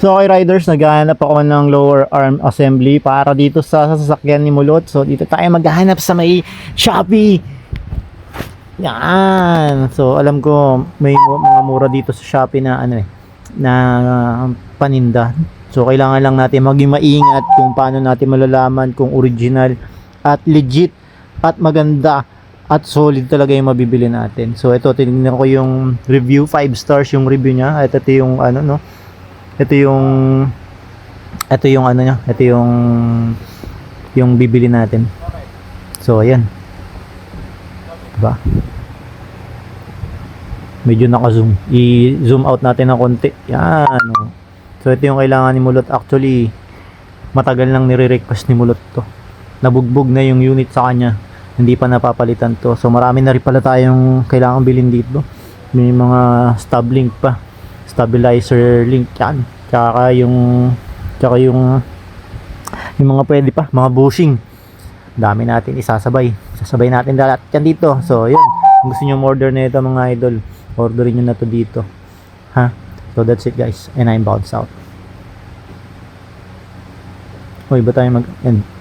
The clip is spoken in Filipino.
So okay riders, naghahanap ako ng lower arm assembly para dito sa sasakyan ni Mulot. So dito tayo maghahanap sa may Shopee. Yan. So alam ko may mga mura dito sa Shopee na na paninda. So kailangan lang natin maging maingat kung paano natin malalaman kung original at legit at maganda at solid talaga yung mabibili natin. So ito, tinignan ko yung review, 5 stars yung review niya. At ito yung ito yung niya, ito yung bibili natin. So ayan. Diba? Medyo naka-zoom. I-zoom out natin ng konti. Yan. So ito yung kailangan ni Mulot. Actually, matagal nang nire-request ni Mulot to. Nabugbog na yung unit sa kanya. Hindi pa napapalitan to. So marami na rin pala tayong kailangan bilhin dito. May mga stub link pa. Stabilizer link yan. Tsaka yung mga pwede pa. Mga bushing. Dami natin isasabay. Sasabay natin lahat yan dito. So yun. Kung gusto nyo order na ito mga idol, orderin nyo na to dito. Ha? So that's it guys. And I'm bounce out. Hoy, ba tayo mag-end?